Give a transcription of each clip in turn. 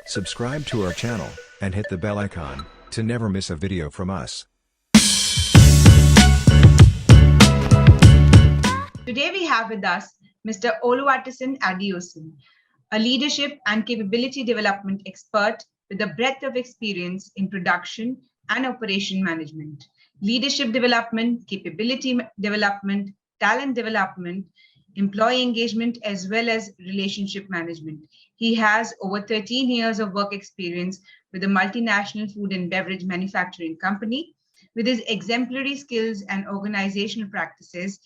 Subscribe to our channel and hit the bell icon to never miss a video from us. Today we have with us Mr. Oluwatosin Adeosun, a leadership and capability development expert with a breadth of experience in production and operation management, leadership development, capability development, talent development, employee engagement, as well as relationship management. He has over 13 years of work experience with a multinational food and beverage manufacturing company. With his exemplary skills and organizational practices,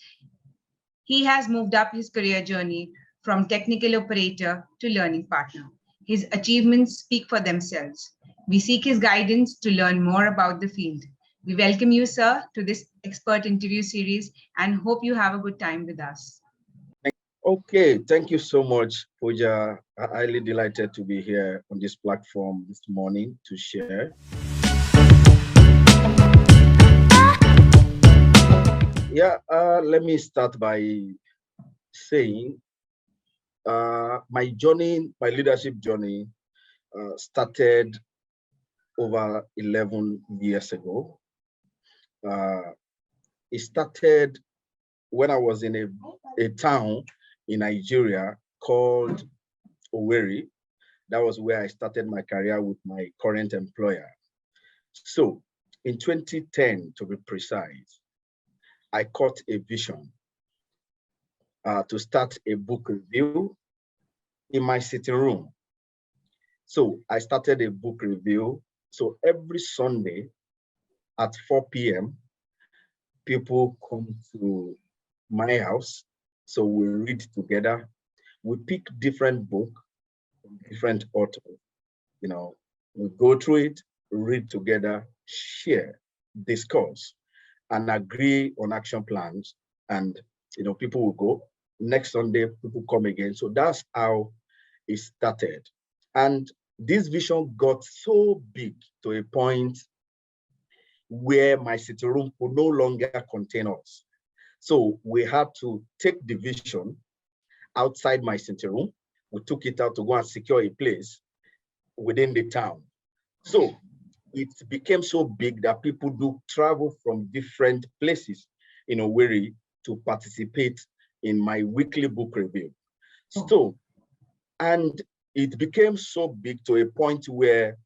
he has moved up his career journey from technical operator to learning partner. His achievements speak for themselves. We seek his guidance to learn more about the field. We welcome you, sir, to this expert interview series and hope you have a good time with us. Okay, thank you so much, Pooja. I'm highly delighted to be here on this platform this morning to share. Yeah, let me start by saying my leadership journey started over 11 years ago. It started when I was in a town in Nigeria called Owerri. That was where I started my career with my current employer. So in 2010, to be precise, I caught a vision to start a book review in my sitting room. So I started a book review. So every Sunday at 4 p.m., people come to my house. So we read together. We pick different books from different authors. You know, we go through it, read together, share, discuss, and agree on action plans. And people will go. Next Sunday, people come again. So that's how it started. And this vision got so big to a point where my sitting room could no longer contain us. So we had to take the vision outside my sitting room. We took it out to go and secure a place within the town. So it became so big that people do travel from different places in Owerri to participate in my weekly book review. So, and it became so big to a point where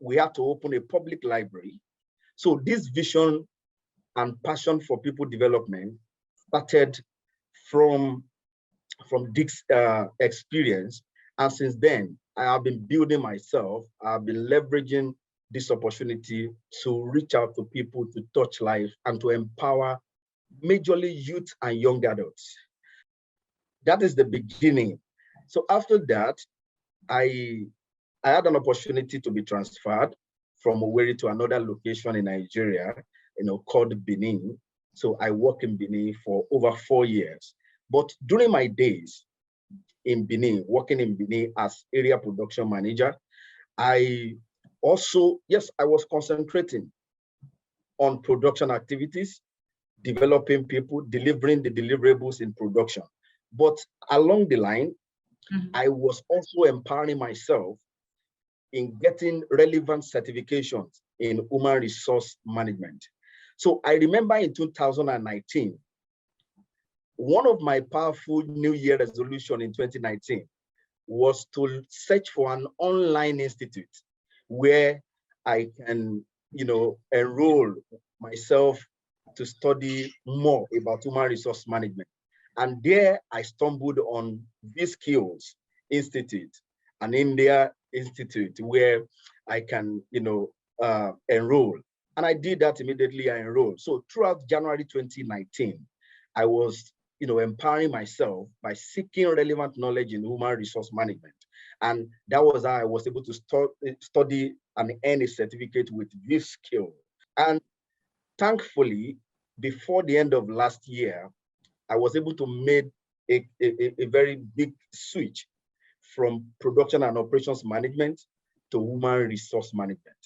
we had to open a public library. So this vision and passion for people development started from this experience. And since then, I have been building myself. I've been leveraging this opportunity to reach out to people, to touch life, and to empower majorly youth and young adults. That is the beginning. So after that, I had an opportunity to be transferred from Owerri to another location in Nigeria, called Benin. So I worked in Benin for over 4 years. But during my days in Benin, working in Benin as area production manager, I was concentrating on production activities, developing people, delivering the deliverables in production. But along the line, I was also empowering myself in getting relevant certifications in human resource management. So I remember in 2019, one of my powerful New Year resolution in 2019 was to search for an online institute where I can, enroll myself to study more about human resource management. And there I stumbled on Vskills Institute, an India institute where I can, enroll. And I did that immediately. I enrolled. So throughout January 2019, I was, empowering myself by seeking relevant knowledge in human resource management. And that was how I was able to study and earn a certificate with Vskills. And thankfully, before the end of last year, I was able to make a very big switch from production and operations management to human resource management.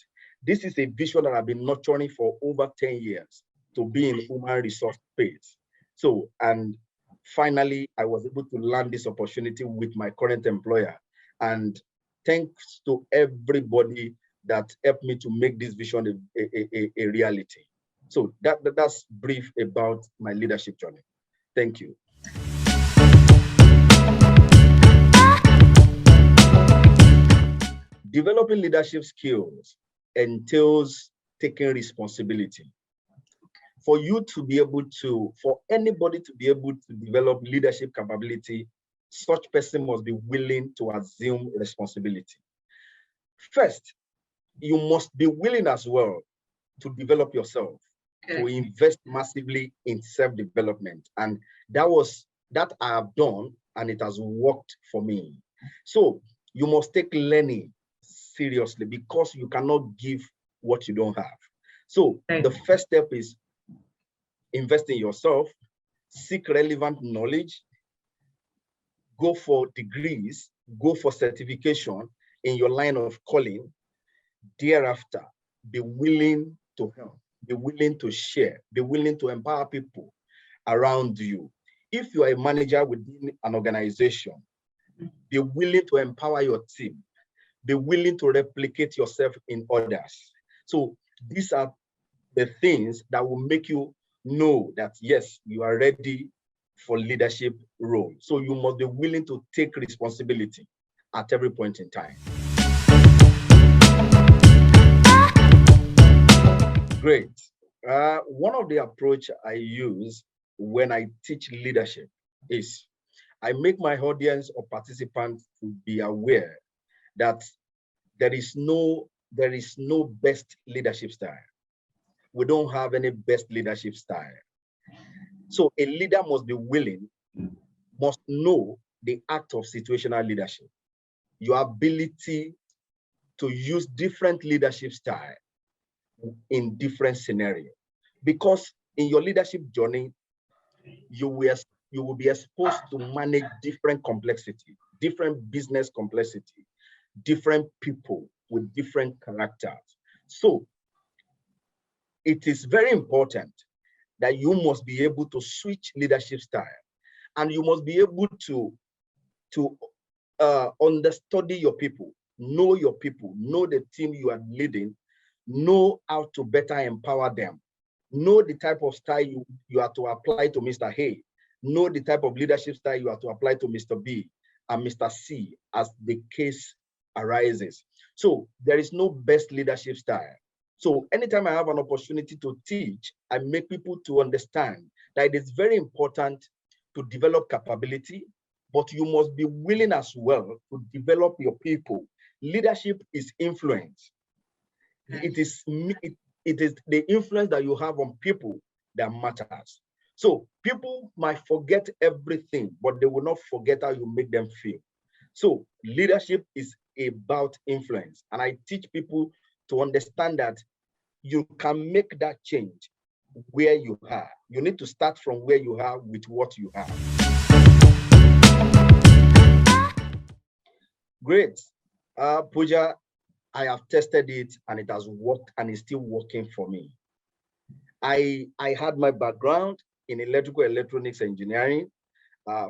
This is a vision that I've been nurturing for over 10 years to be in human resource space. So, and finally, I was able to land this opportunity with my current employer. And Thanks to everybody that helped me to make this vision a reality. So that's brief about my leadership journey. Thank you. Developing leadership skills entails taking responsibility. For you to be able to, for anybody to be able to develop leadership capability, such person must be willing to assume responsibility. First, you must be willing as well to develop yourself, to invest massively in self-development. And that I have done, and it has worked for me. So you must take learning seriously, because you cannot give what you don't have. So the first step is invest in yourself, seek relevant knowledge, go for degrees, go for certification in your line of calling. Thereafter, be willing to help, be willing to share, be willing to empower people around you. If you are a manager within an organization, be willing to empower your team, be willing to replicate yourself in others. So these are the things that will make you know that, yes, you are ready for leadership role. So you must be willing to take responsibility at every point in time. Great. One of the approach I use when I teach leadership is I make my audience or participants to be aware that there is no best leadership style. We don't have any best leadership style. So a leader must be willing, must know the art of situational leadership, your ability to use different leadership style in different scenarios. Because in your leadership journey, you will be exposed to manage different complexity, different business complexity, different people with different characters. So it is very important that you must be able to switch leadership style, and you must be able to understudy your people, know the team you are leading, know how to better empower them, know the type of style you are to apply to Mr. A, know the type of leadership style you are to apply to Mr. B and Mr. C as the case arises. So there is no best leadership style. So anytime I have an opportunity to teach, I make people to understand that it is very important to develop capability, but you must be willing as well to develop your people. Leadership is influence. It is the influence that you have on people that matters. So people might forget everything, but they will not forget how you make them feel. So leadership is about influence. And I teach people to understand that you can make that change where you are. You need to start from where you are with what you have. Great. Pooja, I have tested it and it has worked and it's still working for me. I had my background in electrical electronics engineering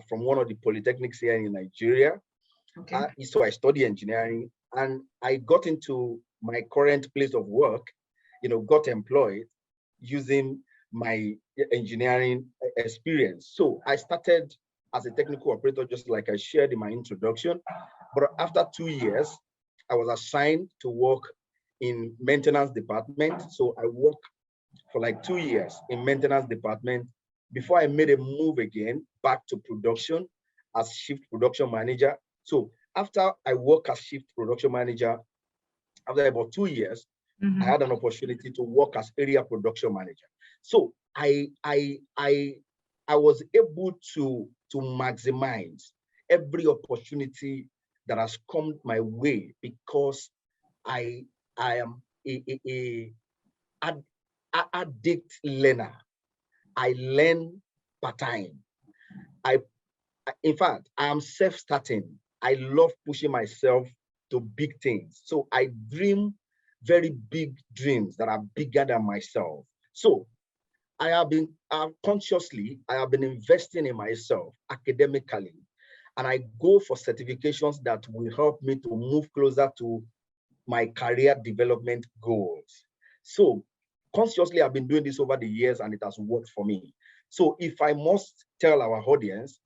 from one of the polytechnics here in Nigeria. Okay. So I studied engineering and I got into my current place of work, got employed using my engineering experience. So I started as a technical operator, just like I shared in my introduction. But after 2 years, I was assigned to work in maintenance department. So I worked for like 2 years in maintenance department before I made a move again back to production as shift production manager. So after I worked as shift production manager, after about 2 years, I had an opportunity to work as area production manager. So I was able to maximize every opportunity that has come my way because I am a addict learner. I learn part time. In fact, I am self-starting. I love pushing myself to big things. So I dream very big dreams that are bigger than myself. So I have been consciously, I have been investing in myself academically. and I go for certifications that will help me to move closer to my career development goals. So consciously, I've been doing this over the years and it has worked for me. So if I must tell our audience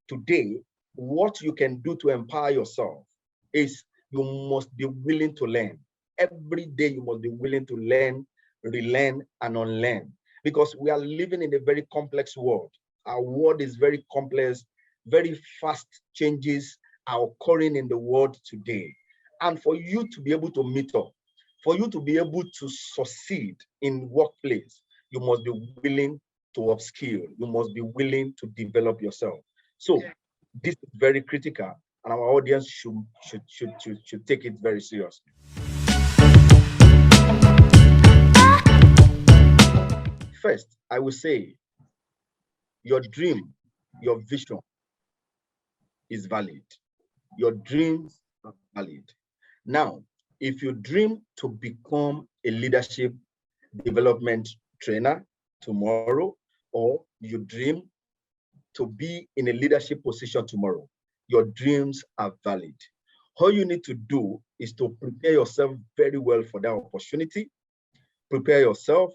today, what you can do to empower yourself is you must be willing to learn. Every day you must be willing to learn, relearn, and unlearn, because we are living in a very complex world. Our world is very complex, very fast changes are occurring in the world today. And for you to be able to meet up, for you to be able to succeed in workplace, you must be willing to upskill. You must be willing to develop yourself. So this is very critical, and our audience should take it very seriously. First, I will say your dream, your vision is valid. Your dreams are valid. Now, if you dream to become a leadership development trainer tomorrow, or you dream to be in a leadership position tomorrow, your dreams are valid. All you need to do is to prepare yourself very well for that opportunity. Prepare yourself,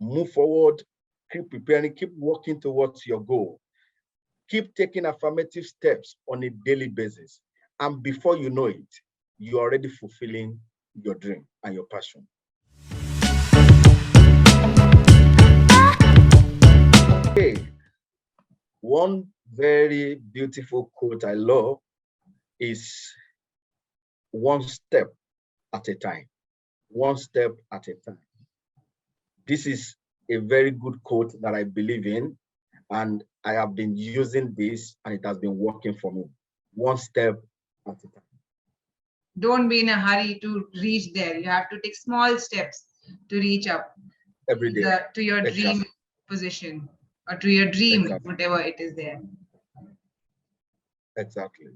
move forward, keep preparing, keep working towards your goal. Keep taking affirmative steps on a daily basis. And before you know it, you're already fulfilling your dream and your passion. Okay. One very beautiful quote I love is one step at a time. One step at a time. This is a very good quote that I believe in, and I have been using this and it has been working for me. One step at a time. Don't be in a hurry to reach there. You have to take small steps to reach up every day to your dream position, or to your dream, whatever it is there. Exactly.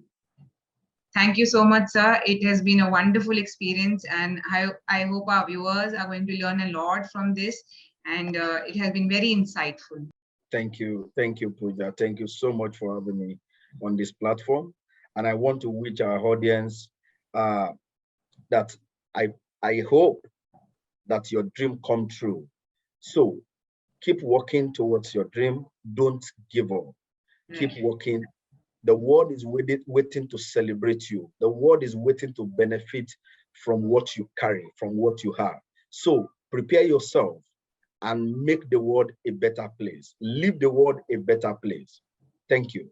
Thank you so much, sir. It has been a wonderful experience, and I hope our viewers are going to learn a lot from this, and it has been very insightful. Thank you, Pooja. Thank you so much for having me on this platform. And I want to wish our audience that I hope that your dream come true. So keep working towards your dream. Don't give up. Keep working. The world is waiting to celebrate you. The world is waiting to benefit from what you carry, from what you have. So prepare yourself and make the world a better place. Leave the world a better place. Thank you.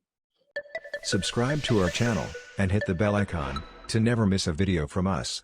Subscribe to our channel and hit the bell icon to never miss a video from us.